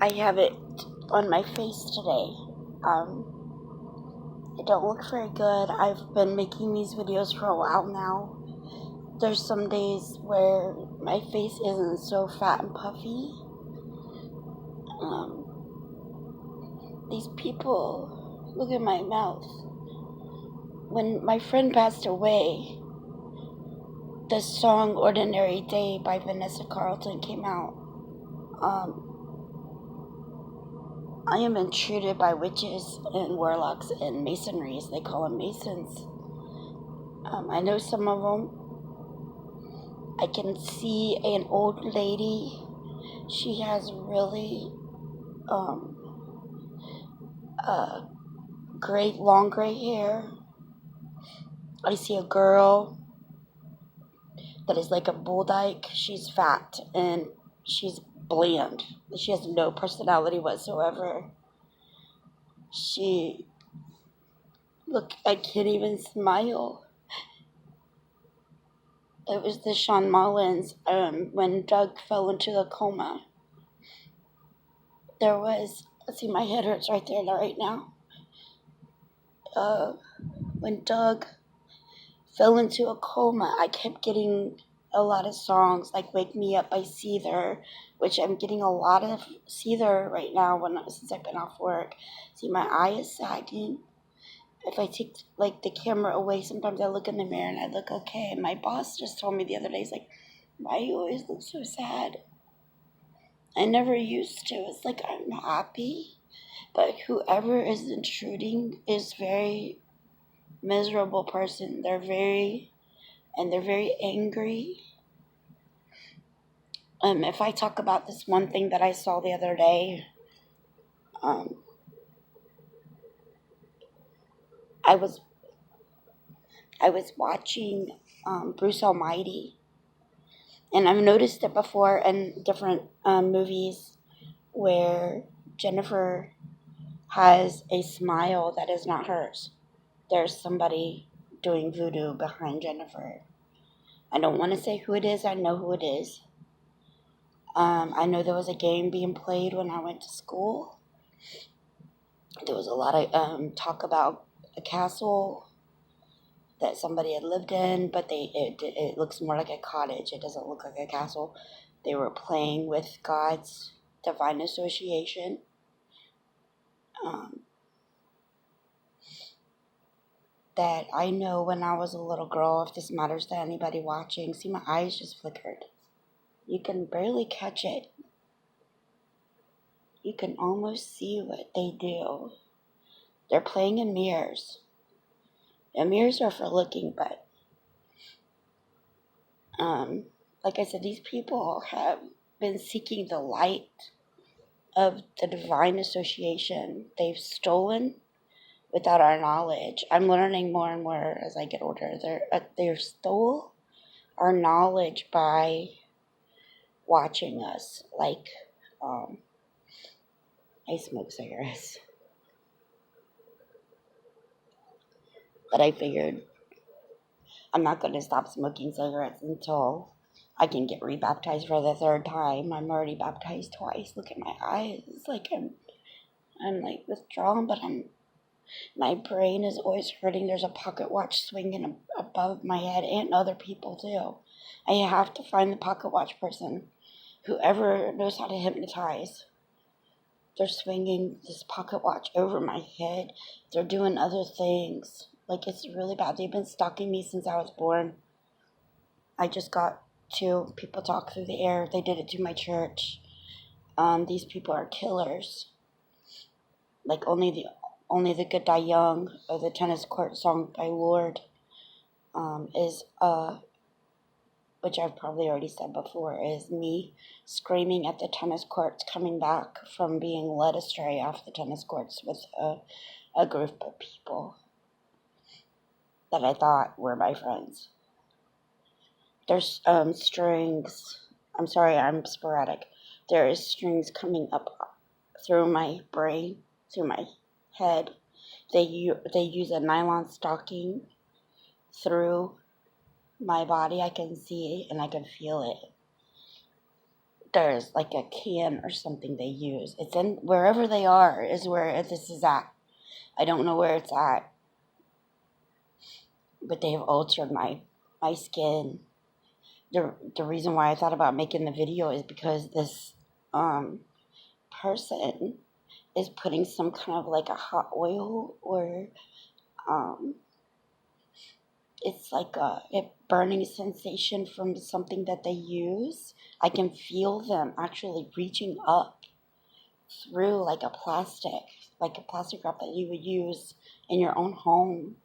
I have it on my face today. It don't look very good. I've been making these videos for a while now. There's some days where my face isn't so fat and puffy. These people, look at my mouth. When my friend passed away, the song Ordinary Day by Vanessa Carlton came out. I am intruded by witches and warlocks and masonries. They call them masons. I know some of them. I can see an old lady. She has really long gray hair. I see a girl that is like a bull dyke. She's fat and she's bland. She has no personality whatsoever. I can't even smile. It was the Sean Mullins, when Doug fell into the coma. See, my head hurts right there right now. When Doug fell into a coma, I kept getting a lot of songs like Wake Me Up by Seether, which I'm getting a lot of Seether right now since I've been off work. See, my eye is sagging. If I take the camera away, sometimes I look in the mirror and I look okay. And my boss just told me the other day, he's like, why you always look so sad? I never used to. It's like I'm happy, but whoever is intruding is very miserable person. They're very angry. If I talk about this one thing that I saw the other day, I was watching Bruce Almighty, and I've noticed it before in different movies where Jennifer has a smile that is not hers. There's somebody doing voodoo behind Jennifer. I don't want to say who it is. I know who it is. I know there was a game being played when I went to school. There was a lot of talk about a castle that somebody had lived in, but it looks more like a cottage. It doesn't look like a castle. They were playing with God's divine association. That I know when I was a little girl, if this matters to anybody watching, see, my eyes just flickered. You can barely catch it. You can almost see what they do. They're playing in mirrors. And mirrors are for looking, but like I said, these people have been seeking the light of the divine association. They've stolen without our knowledge. I'm learning more and more as I get older. They stole our knowledge by watching us. Like, I smoke cigarettes. But I figured I'm not going to stop smoking cigarettes until I can get rebaptized for the third time. I'm already baptized twice. Look at my eyes. It's like I'm like withdrawn, but my brain is always hurting. There's a pocket watch swinging above my head and other people too. I have to find the pocket watch person. Whoever knows how to hypnotize. They're swinging this pocket watch over my head. They're doing other things. Like, it's really bad. They've been stalking me since I was born. I just got 2 people talk through the air. They did it to my church. These people are killers. Like, only the good die young, or the tennis court song by Lorde, is which I've probably already said before, is me screaming at the tennis courts, coming back from being led astray off the tennis courts with a group of people that I thought were my friends. There's strings. I'm sorry, I'm sporadic. There is strings coming up through my brain, through my head. They use a nylon stocking through my body. I can see it and I can feel it. there's like a can or something they use. It's in wherever they are is where this is at. I don't know where it's at, but they have altered my skin. The reason why I thought about making the video is because this person is putting some kind of like a hot oil or it's like a burning sensation from something that they use. I can feel them actually reaching up through like a plastic wrap that you would use in your own home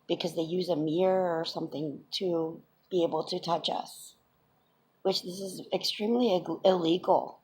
because they use a mirror or something to be able to touch us, which this is extremely illegal.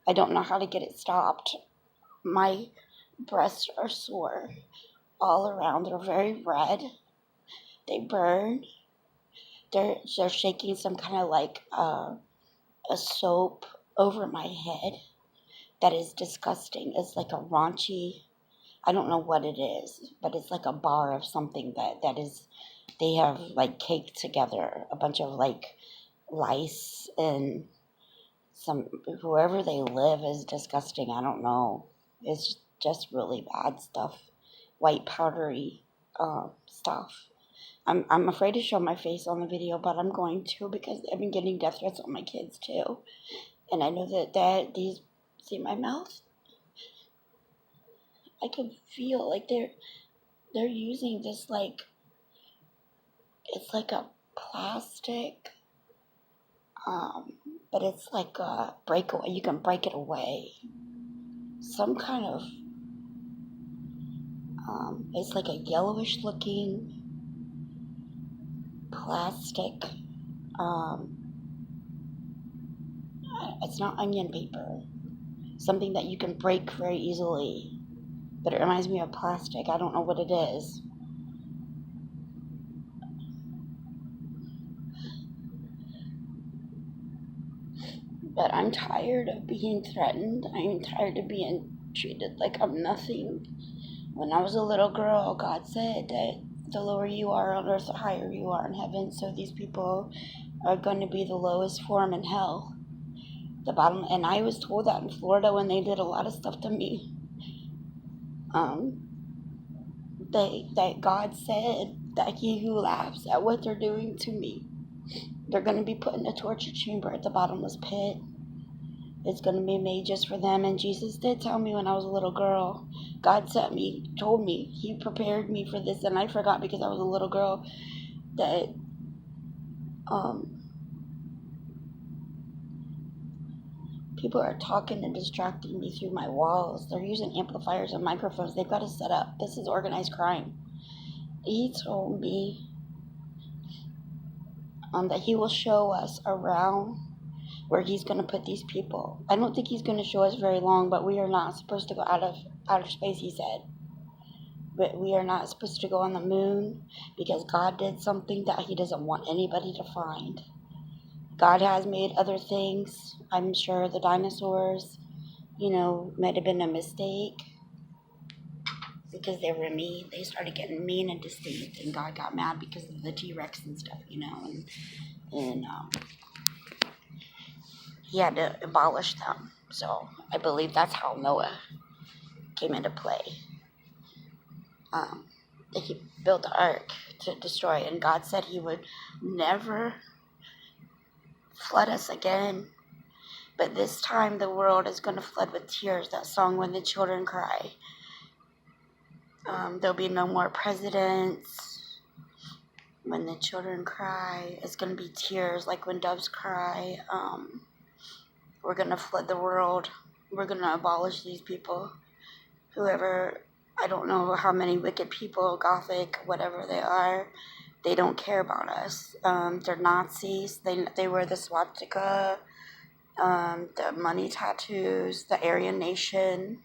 I don't know how to get it stopped. My breasts are sore all around. They're very red. They burn. They're shaking some kind of like a soap over my head that is disgusting. It's like a raunchy, I don't know what it is, but it's like a bar of something that is, they have like caked together a bunch of like lice and some, whoever they live is disgusting. I don't know. It's just really bad stuff. White powdery stuff. I'm afraid to show my face on the video, but I'm going to because I've been getting death threats on my kids too. And I know that these, see my mouth? I can feel like they're using this like, it's like a plastic, but it's like a breakaway. You can break it away. Some kind of, it's like a yellowish looking plastic, it's not onion paper. Something that you can break very easily. But it reminds me of plastic. I don't know what it is. But I'm tired of being threatened. I'm tired of being treated like I'm nothing. When I was a little girl, God said that the lower you are on earth, the higher you are in heaven. So these people are going to be the lowest form in hell. The bottom, and I was told that in Florida when they did a lot of stuff to me. That God said that he who laughs at what they're doing to me, they're going to be put in a torture chamber at the bottomless pit. It's going to be made just for them. And Jesus did tell me when I was a little girl, God sent me, told me, he prepared me for this. And I forgot because I was a little girl that people are talking and distracting me through my walls. They're using amplifiers and microphones. They've got to set up. This is organized crime. He told me that he will show us around where he's going to put these people. I don't think he's going to show us very long, but we are not supposed to go out of outer space, he said. But we are not supposed to go on the moon because God did something that he doesn't want anybody to find. God has made other things. I'm sure the dinosaurs, might have been a mistake because they were mean. They started getting mean and distinct, and God got mad because of the T-Rex and stuff, and he had to abolish them. So I believe that's how Noah came into play. He built the ark to destroy, and God said he would never flood us again. But this time the world is going to flood with tears. That song, When the Children Cry. There'll be no more presidents. When the children cry, it's going to be tears like when doves cry. We're going to flood the world. We're going to abolish these people. Whoever, I don't know how many wicked people, Gothic, whatever they are, they don't care about us. They're Nazis. They wear the swastika, the money tattoos, the Aryan Nation.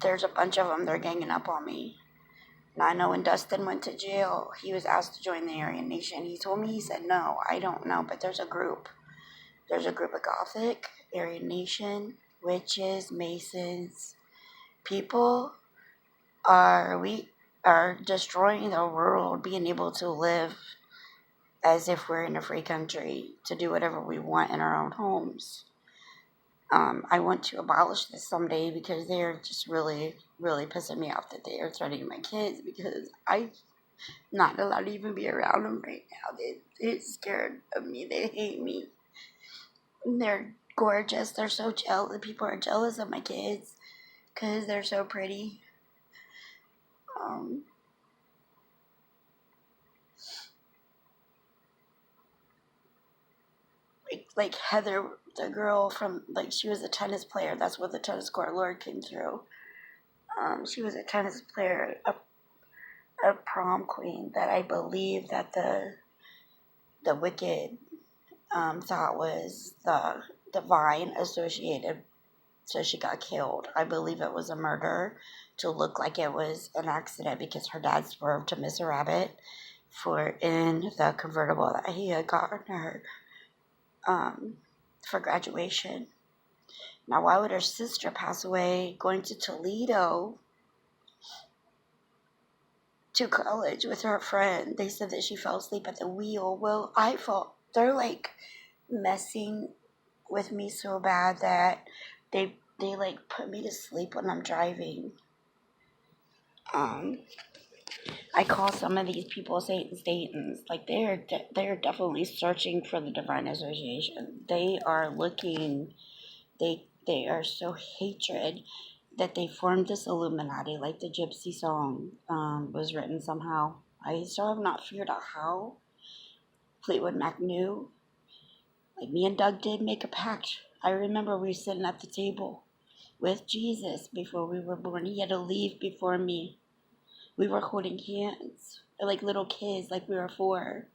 There's a bunch of them. They're ganging up on me. And I know when Dustin went to jail, he was asked to join the Aryan Nation. He told me, he said, no, I don't know, but there's a group. There's a group of Gothic, Aryan Nation, witches, Masons. People we are destroying the world, being able to live as if we're in a free country to do whatever we want in our own homes. I want to abolish this someday because they're just really, really pissing me off that they are threatening my kids because I'm not allowed to even be around them right now. They're scared of me. They hate me. They're gorgeous. They're so jealous. People are jealous of my kids because they're so pretty. Um, like Heather, the girl from, like, she was a tennis player. That's what the tennis court Lord came through. She was a tennis player, a prom queen that I believe that the wicked thought was the divine associated, so she got killed. I believe it was a murder to look like it was an accident because her dad swerved to miss a rabbit in the convertible that he had gotten her for graduation. Now, why would her sister pass away going to Toledo to college with her friend? They said that she fell asleep at the wheel. Well, they're like messing with me so bad that they like put me to sleep when I'm driving. I call some of these people Satans. Like they are definitely searching for the divine association. They are looking. They are so hatred that they formed this Illuminati, like the Gypsy song was written somehow. I still have not figured out how. Fleetwood Mac knew. Like me and Doug did make a pact. I remember we were sitting at the table with Jesus before we were born. He had to leave before me. We were holding hands like little kids, like we were 4.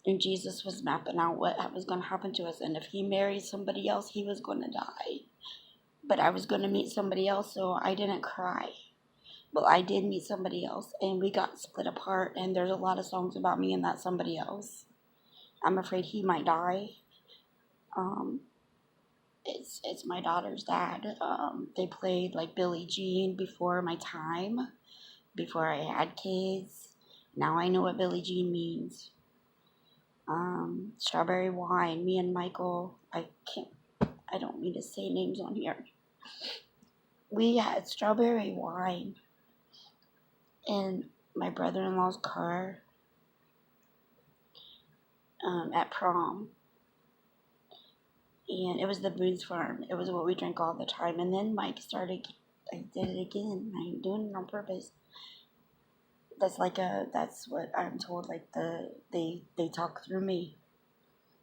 And Jesus was mapping out what was going to happen to us. And if he married somebody else, he was going to die. But I was going to meet somebody else, so I didn't cry. Well, I did meet somebody else, and we got split apart. And there's a lot of songs about me and that somebody else. I'm afraid he might die. It's my daughter's dad. They played like Billie Jean before my time, before I had kids. Now I know what Billie Jean means. Strawberry Wine. Me and Michael. I don't mean to say names on here. We had Strawberry Wine in my brother-in-law's car at prom. And it was the Boone's Farm. It was what we drank all the time. And then Mike started, I did it again. I ain't doing it on purpose. That's what I'm told. Like they talk through me.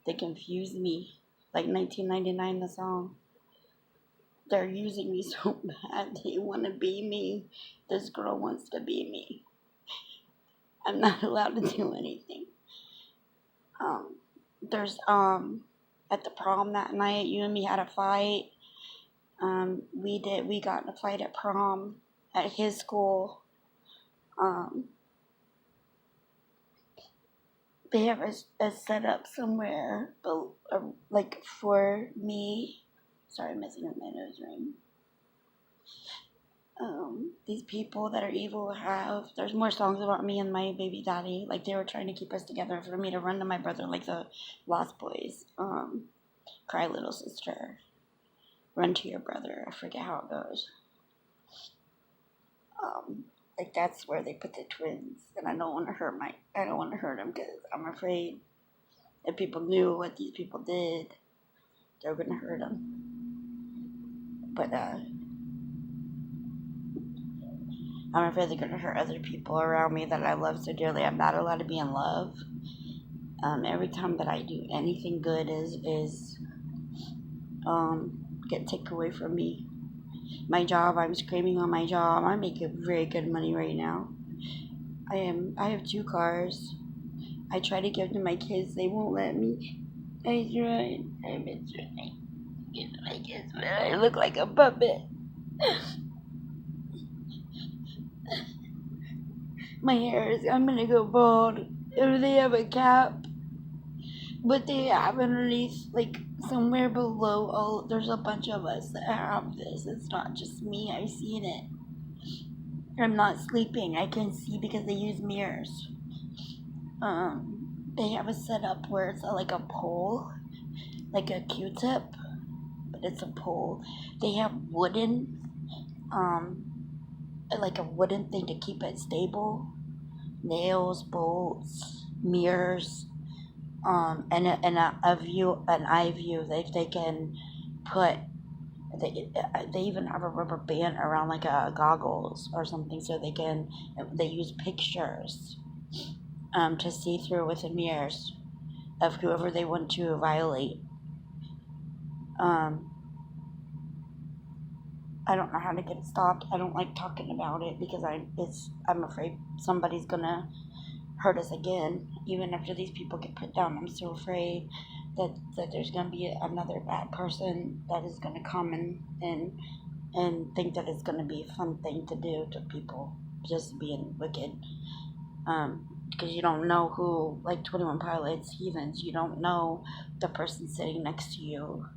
They confuse me. Like 1999, the song. They're using me so bad. They want to be me. This girl wants to be me. I'm not allowed to do anything. There's at the prom that night, you and me had a fight. We got in a fight at prom at his school. They have a setup somewhere, but like for me. Sorry, I'm messing with my nose ring. These people that are evil there's more songs about me and my baby daddy. Like they were trying to keep us together for me to run to my brother like the Lost Boys. Cry little sister. Run to your brother. I forget how it goes. Like that's where they put the twins, and I don't want to hurt them because I'm afraid if people knew what these people did, they were gonna hurt them. But I'm afraid they're gonna hurt other people around me that I love so dearly. I'm not allowed to be in love. Every time that I do anything good is get taken away from me. My job, I'm screaming on my job. I make very good money right now. I have 2 cars. I try to give to my kids. They won't let me. I tried. I've been trying to give to my kids, but I look like a puppet. I'm gonna go bald. If they have a cap, but they have underneath, like somewhere below, there's a bunch of us that have this. It's not just me. I've seen it. I'm not sleeping. I can see because they use mirrors. they have a setup where it's like a pole, like a Q-tip, but it's a pole. They have wooden, like a wooden thing to keep it stable, nails, bolts, mirrors, an eye view. They can put. They even have a rubber band around like a goggles or something, so they use pictures to see through with the mirrors of whoever they want to violate. Um, I don't know how to get it stopped. I don't like talking about it because I'm afraid somebody's gonna hurt us again. Even after these people get put down, I'm so afraid that there's gonna be another bad person that is gonna come and think that it's gonna be a fun thing to do to people, just being wicked. Because you don't know who, like 21 Pilots, Heathens, you don't know the person sitting next to you.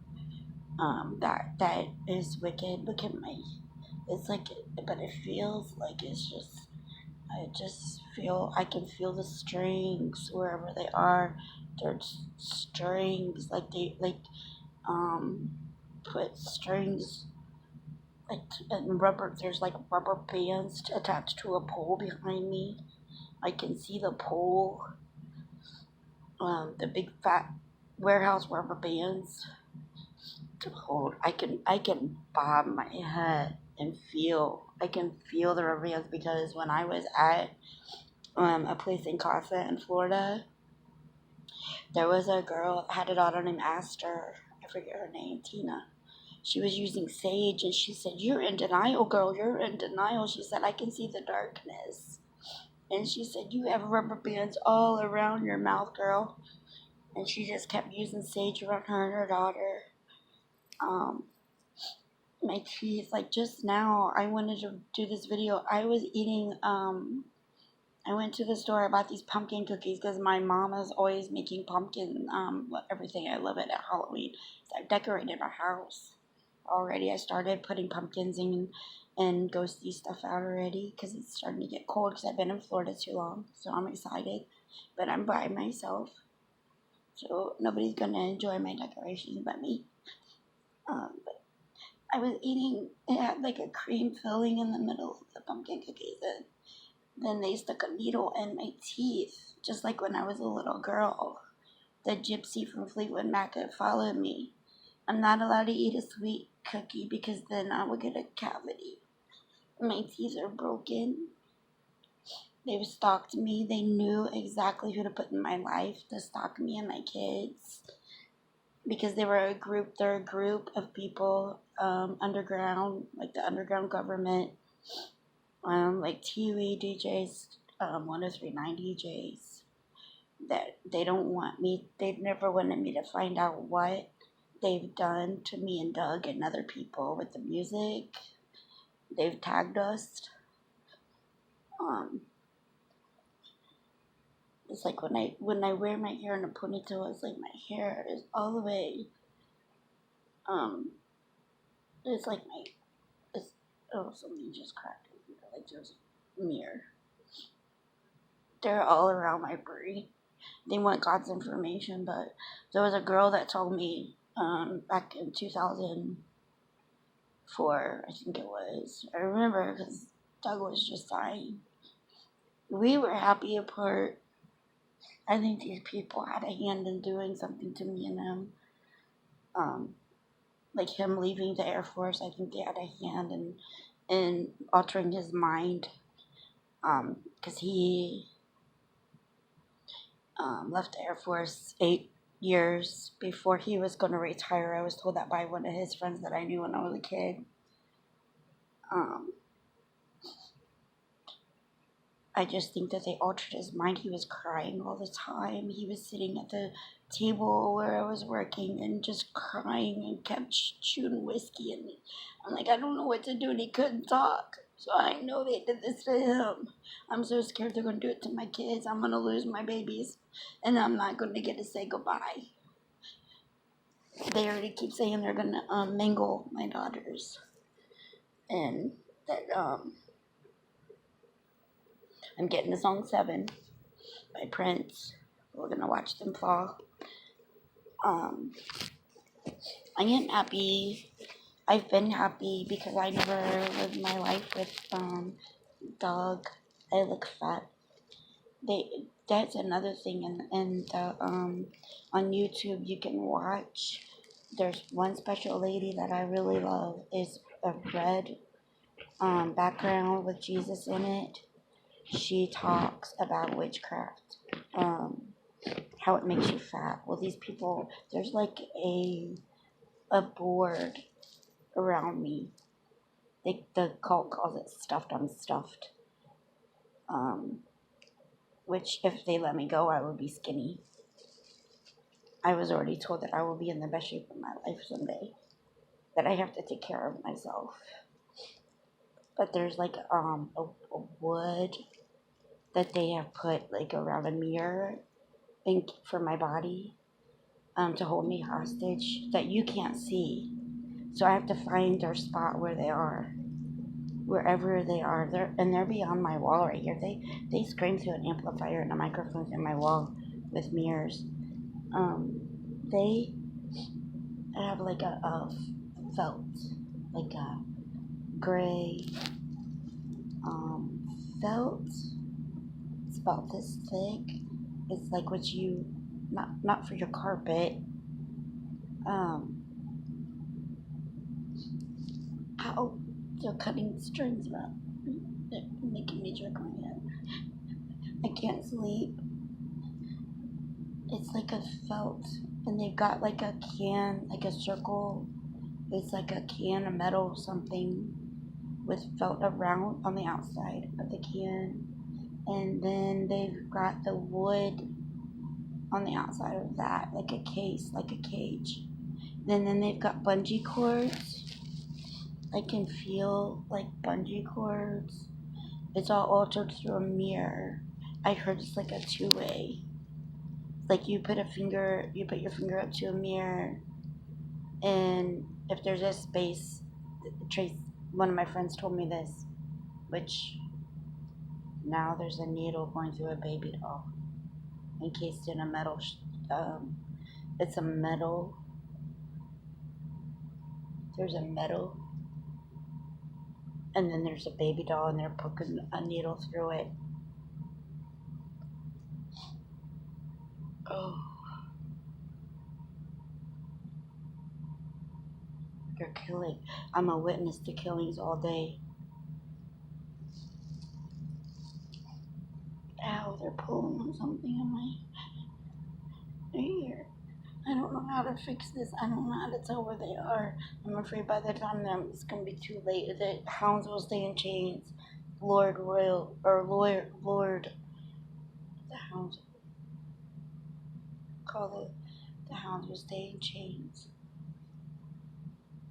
That is wicked. Look at my, it's like, but it feels like I can feel the strings wherever they are. There's strings, um, put strings, like, and rubber, there's like rubber bands attached to a pole behind me. I can see the pole, the big fat warehouse rubber bands to hold. I can bob my head and I can feel the rubber bands because when I was at a place in Casa in Florida, there was a girl that had a daughter named Aster. I forget her name, Tina. She was using sage and she said, "You're in denial, girl. You're in denial." She said, "I can see the darkness." And she said, "You have rubber bands all around your mouth, girl." And she just kept using sage around her and her daughter. Um, my teeth, like just now, I wanted to do this video. I was eating, I went to the store, I bought these pumpkin cookies because my mom is always making pumpkin, everything. I love it at Halloween. So I've decorated our house already. I started putting pumpkins in and ghosty stuff out already because it's starting to get cold because I've been in Florida too long. So I'm excited, but I'm by myself. So nobody's going to enjoy my decorations but me. But I was eating, it had like a cream filling in the middle of the pumpkin cookies, and then they stuck a needle in my teeth, just like when I was a little girl. The gypsy from Fleetwood Mac had followed me. I'm not allowed to eat a sweet cookie because then I would get a cavity. My teeth are broken. They've stalked me. They knew exactly who to put in my life to stalk me and my kids. Because they're a group of people, underground, like the underground government, like TUE DJs, 1039 DJs, that they don't want me, they've never wanted me to find out what they've done to me and Doug and other people with the music. They've tagged us. It's like when I wear my hair in a ponytail, it's like my hair is all the way, it's like it's, oh, something just cracked in here, like there's a mirror. They're all around my brain. They want God's information, but there was a girl that told me, back in 2004, I think it was. I remember because Doug was just dying. We were happy apart. I think these people had a hand in doing something to me and him. Like him leaving the Air Force, I think they had a hand in altering his mind. Because he left the Air Force 8 years before he was going to retire. I was told that by one of his friends that I knew when I was a kid. I just think that they altered his mind. He was crying all the time. He was sitting at the table where I was working and just crying and kept chewing whiskey. And I'm like, I don't know what to do. And he couldn't talk. So I know they did this to him. I'm so scared they're going to do it to my kids. I'm going to lose my babies. And I'm not going to get to say goodbye. They already keep saying they're going to mangle my daughters. And that I'm getting the song 7 by Prince. We're gonna watch them fall. Um, I am happy. I've been happy because I never lived my life with dog. I look fat. That's another thing in the on YouTube you can watch. There's one special lady that I really love is a red background with Jesus in it. She talks about witchcraft, how it makes you fat. Well, these people, there's like a board around me. The cult calls it stuffed. I'm stuffed. Which if they let me go, I would be skinny. I was already told that I will be in the best shape of my life someday. That I have to take care of myself. But there's like a wood that they have put like around a mirror for my body to hold me hostage that you can't see. So I have to find their spot where they are, wherever they are. They're beyond my wall right here. They scream through an amplifier and a microphone in my wall with mirrors. They have like a felt, like a gray felt. It's about this thick. It's like what you not for your carpet. Ow, they're cutting strings around. They're making me jerk my head. I can't sleep. It's like a felt, and they've got like a can, like a circle. It's like a can of metal something with felt around on the outside of the can, and then they've got the wood on the outside of that, like a case, like a cage. Then they've got bungee cords. I can feel like bungee cords. It's all altered through a mirror. I heard it's like a two-way. Like you put your finger up to a mirror, and if there's a space, Trace, one of my friends told me this, which now there's a needle going through a baby doll, encased in a metal. It's a metal. There's a metal, and then there's a baby doll, and they're poking a needle through it. Oh. They're killing. I'm a witness to killings all day. Ow, they're pulling on something in my ear. I don't know how to fix this. I don't know how to tell where they are. I'm afraid by the time it's going to be too late. The hounds will stay in chains. Lord, the hounds, the hounds will stay in chains.